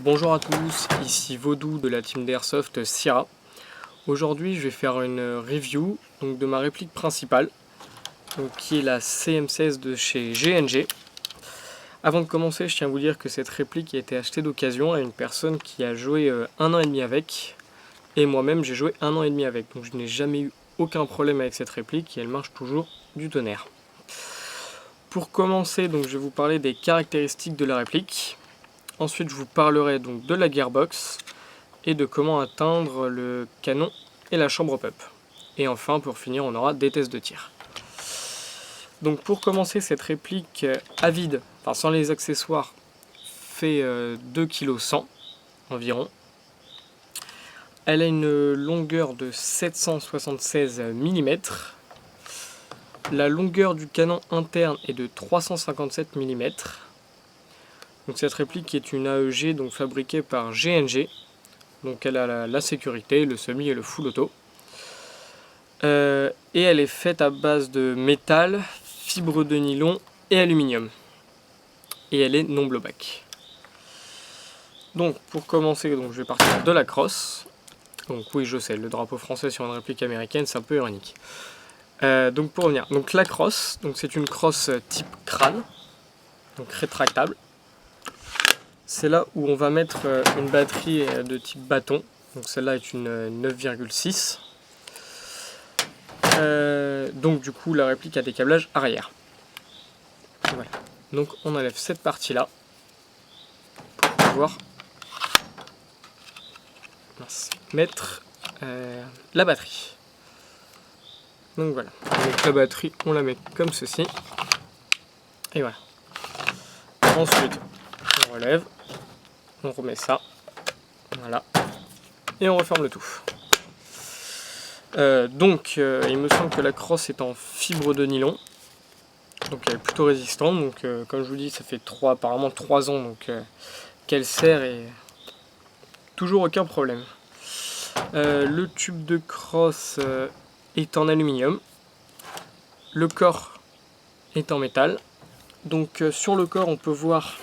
Bonjour à tous, ici Vaudou de la team d'Airsoft Sierra. Aujourd'hui je vais faire une review de ma réplique principale, qui est la CM16 de chez GNG. Avant de commencer, je tiens à vous dire que cette réplique a été achetée d'occasion à une personne qui a joué 1 an et demi avec, et moi-même j'ai joué 1 an et demi avec, donc je n'ai jamais eu aucun problème avec cette réplique et elle marche toujours du tonnerre. Pour commencer, je vais vous parler des caractéristiques de la réplique. Ensuite, je vous parlerai donc de la gearbox et de comment atteindre le canon et la chambre pop. Et enfin, pour finir, on aura des tests de tir. Donc pour commencer, cette réplique à vide, enfin sans les accessoires, fait 2 kg 100 environ. Elle a une longueur de 776 mm. La longueur du canon interne est de 357 mm. Donc cette réplique est une AEG fabriquée par GNG. Donc elle a la sécurité, le semi et le full auto. Et elle est faite à base de métal, fibre de nylon et aluminium. Et elle est non blowback. Donc pour commencer, je vais partir de la crosse. Donc oui, je sais, le drapeau français sur une réplique américaine, c'est un peu ironique. Donc pour revenir, la crosse, c'est une crosse type crâne, donc rétractable. C'est là où on va mettre une batterie de type bâton. Donc celle-là est une 9,6. Donc du coup la réplique a des câblages arrière. Voilà. Donc on enlève cette partie-là pour pouvoir mettre la batterie. Donc voilà. Donc la batterie, on la met comme ceci. Et voilà. Ensuite, on relève. On remet ça, voilà, et on referme le tout. Il me semble que la crosse est en fibre de nylon, donc elle est plutôt résistante. Donc comme je vous dis, ça fait apparemment 3 ans qu'elle sert et toujours aucun problème. Le tube de crosse est en aluminium, le corps est en métal. Donc sur le corps, on peut voir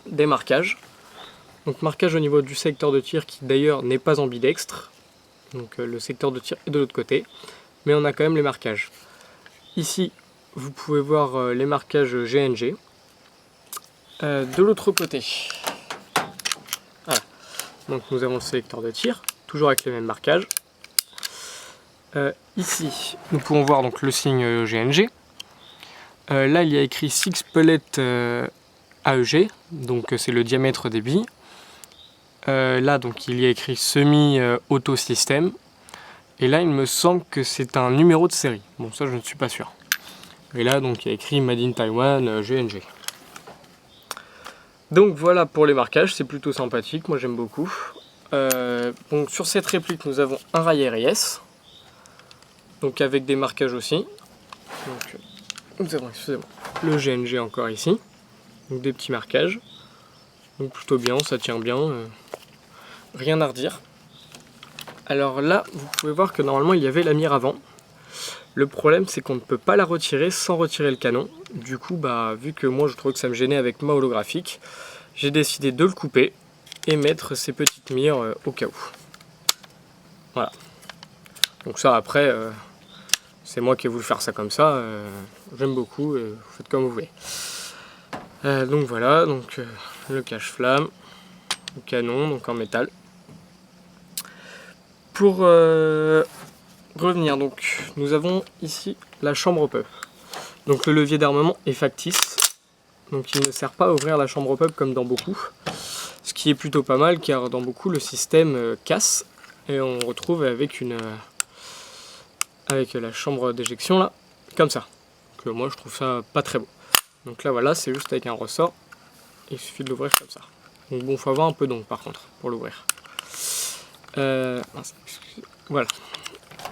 des marquages. Donc marquage au niveau du secteur de tir qui d'ailleurs n'est pas ambidextre. Donc le secteur de tir est de l'autre côté. Mais on a quand même les marquages. Ici, vous pouvez voir les marquages GNG. De l'autre côté, voilà. Donc nous avons le secteur de tir, toujours avec les mêmes marquages. Ici, nous pouvons voir le signe GNG. Là, il y a écrit 6 pellets AEG, donc c'est le diamètre des billes. Là il y a écrit semi-auto système, et là il me semble que c'est un numéro de série, bon ça je ne suis pas sûr. Et là il y a écrit Made in Taiwan GNG. Donc voilà pour les marquages, c'est plutôt sympathique, moi j'aime beaucoup. Donc sur cette réplique nous avons un rail RIS, donc avec des marquages aussi. Donc nous avons, excusez-moi, le GNG encore ici, donc des petits marquages, donc plutôt bien, ça tient bien. Rien à redire. Alors là, vous pouvez voir que normalement il y avait la mire avant. Le problème c'est qu'on ne peut pas la retirer sans retirer le canon. Du coup, vu que moi je trouvais que ça me gênait avec ma holographique, j'ai décidé de le couper et mettre ces petites mires au cas où. Voilà. Donc ça après, c'est moi qui ai voulu faire ça comme ça. J'aime beaucoup, vous faites comme vous voulez. Donc voilà, le cache-flamme, le canon, en métal. Pour revenir, nous avons ici la chambre pop. Donc le levier d'armement est factice, donc il ne sert pas à ouvrir la chambre pop comme dans beaucoup. Ce qui est plutôt pas mal, car dans beaucoup le système casse et on retrouve avec la chambre d'éjection là, comme ça. Donc moi je trouve ça pas très beau. Donc là voilà, c'est juste avec un ressort, il suffit de l'ouvrir comme ça. Donc bon, faut avoir un peu d'ongle par contre pour l'ouvrir. Voilà,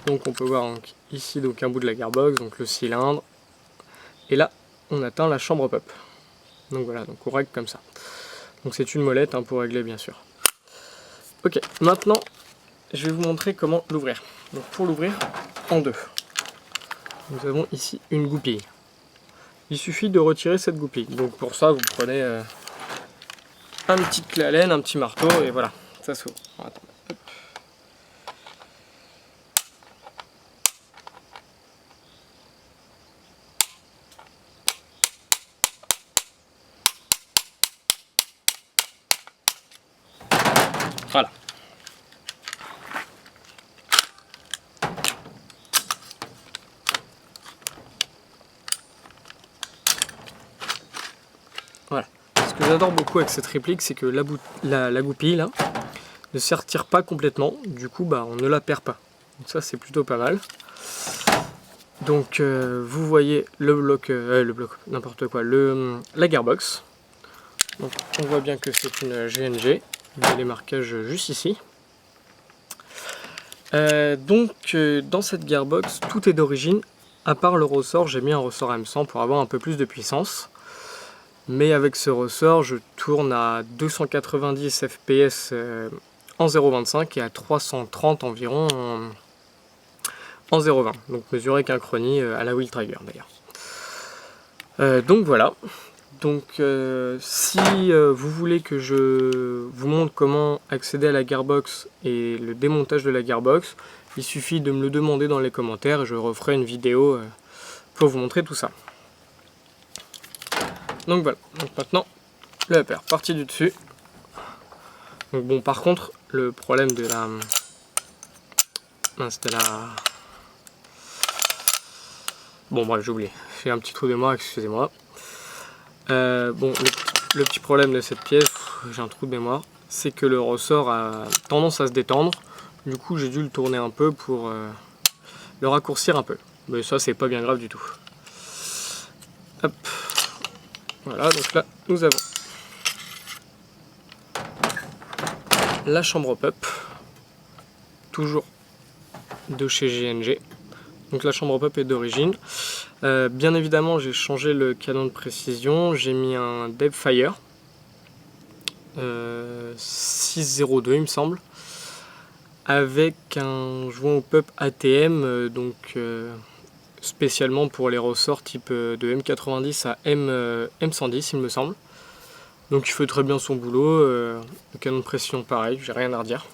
donc on peut voir ici un bout de la gearbox, le cylindre, et là on atteint la chambre pop. Donc voilà, on règle comme ça. Donc c'est une molette pour régler bien sûr. Ok, maintenant je vais vous montrer comment l'ouvrir. Donc pour l'ouvrir en deux, nous avons ici une goupille. Il suffit de retirer cette goupille. Donc pour ça vous prenez une petite clé à laine, un petit marteau, et voilà, ça s'ouvre. Attends, hop. Voilà. Voilà. Ce que j'adore beaucoup avec cette réplique, c'est que la goupille là ne se retire pas complètement. Du coup, on ne la perd pas. Donc ça, c'est plutôt pas mal. Donc, vous voyez le bloc, n'importe quoi, la gearbox. Donc, on voit bien que c'est une GNG. Il y a les marquages juste ici. Dans cette gearbox, tout est d'origine, à part le ressort. J'ai mis un ressort M100 pour avoir un peu plus de puissance. Mais avec ce ressort, je tourne à 290 fps en 0.25 et à 330 environ en 0.20. Donc mesuré qu'un chronie à la Wheel Trigger d'ailleurs. Donc voilà. Donc si vous voulez que je vous montre comment accéder à la gearbox et le démontage de la gearbox, il suffit de me le demander dans les commentaires et je referai une vidéo pour vous montrer tout ça. Donc voilà, donc maintenant le upper parti du dessus. Donc bon, par contre le problème de la bon bref, j'ai oublié, j'ai un petit trou de mémoire, excusez-moi. Bon, le petit problème de cette pièce, j'ai un trou de mémoire, c'est que le ressort a tendance à se détendre. Du coup, j'ai dû le tourner un peu pour le raccourcir un peu. Mais ça, c'est pas bien grave du tout. Hop. Voilà, donc là, nous avons la chambre pop, toujours de chez GNG. Donc la chambre pop est d'origine. Bien évidemment, j'ai changé le canon de précision. J'ai mis un Depthfire 602, il me semble, avec un joint au pop ATM, spécialement pour les ressorts type de M90 à M110, il me semble. Donc il fait très bien son boulot. Le canon de précision pareil, j'ai rien à redire.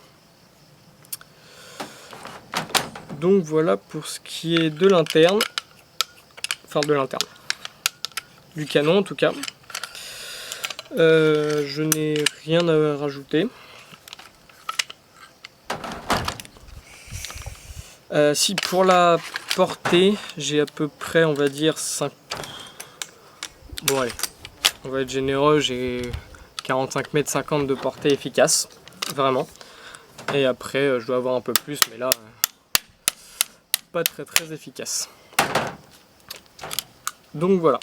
Donc voilà pour ce qui est de l'interne. Enfin de l'interne. Du canon en tout cas. Je n'ai rien à rajouter. Si pour la portée, j'ai à peu près, on va dire 5... Bon allez, on va être généreux, j'ai 45,50 m de portée efficace, vraiment. Et après, je dois avoir un peu plus, mais là, pas très efficace. Donc voilà.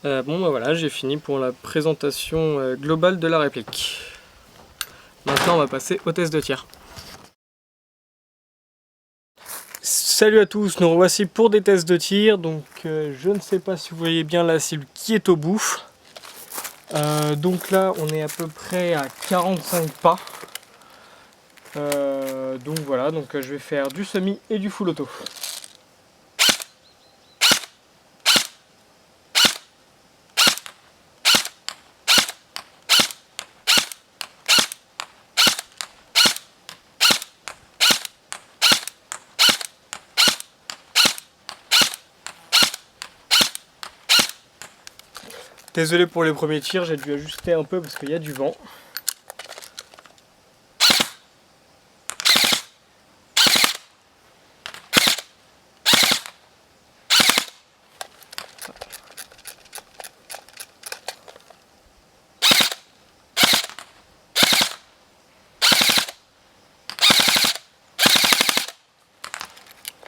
Bon voilà, j'ai fini pour la présentation globale de la réplique. Maintenant, on va passer au test de tir. Salut à tous, nous revoici pour des tests de tir. Donc je ne sais pas si vous voyez bien la cible qui est au bout. Donc là on est à peu près à 45 pas. Donc voilà, donc je vais faire du semi et du full auto. Désolé pour les premiers tirs, j'ai dû ajuster un peu parce qu'il y a du vent.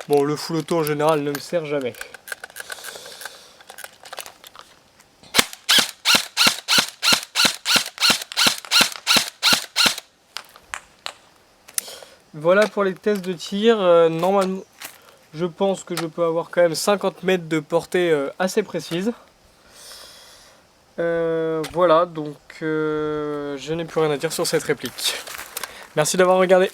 Bon, le full auto en général ne me sert jamais. Voilà pour les tests de tir. Normalement, je pense que je peux avoir quand même 50 mètres de portée assez précise. Voilà, donc je n'ai plus rien à dire sur cette réplique. Merci d'avoir regardé.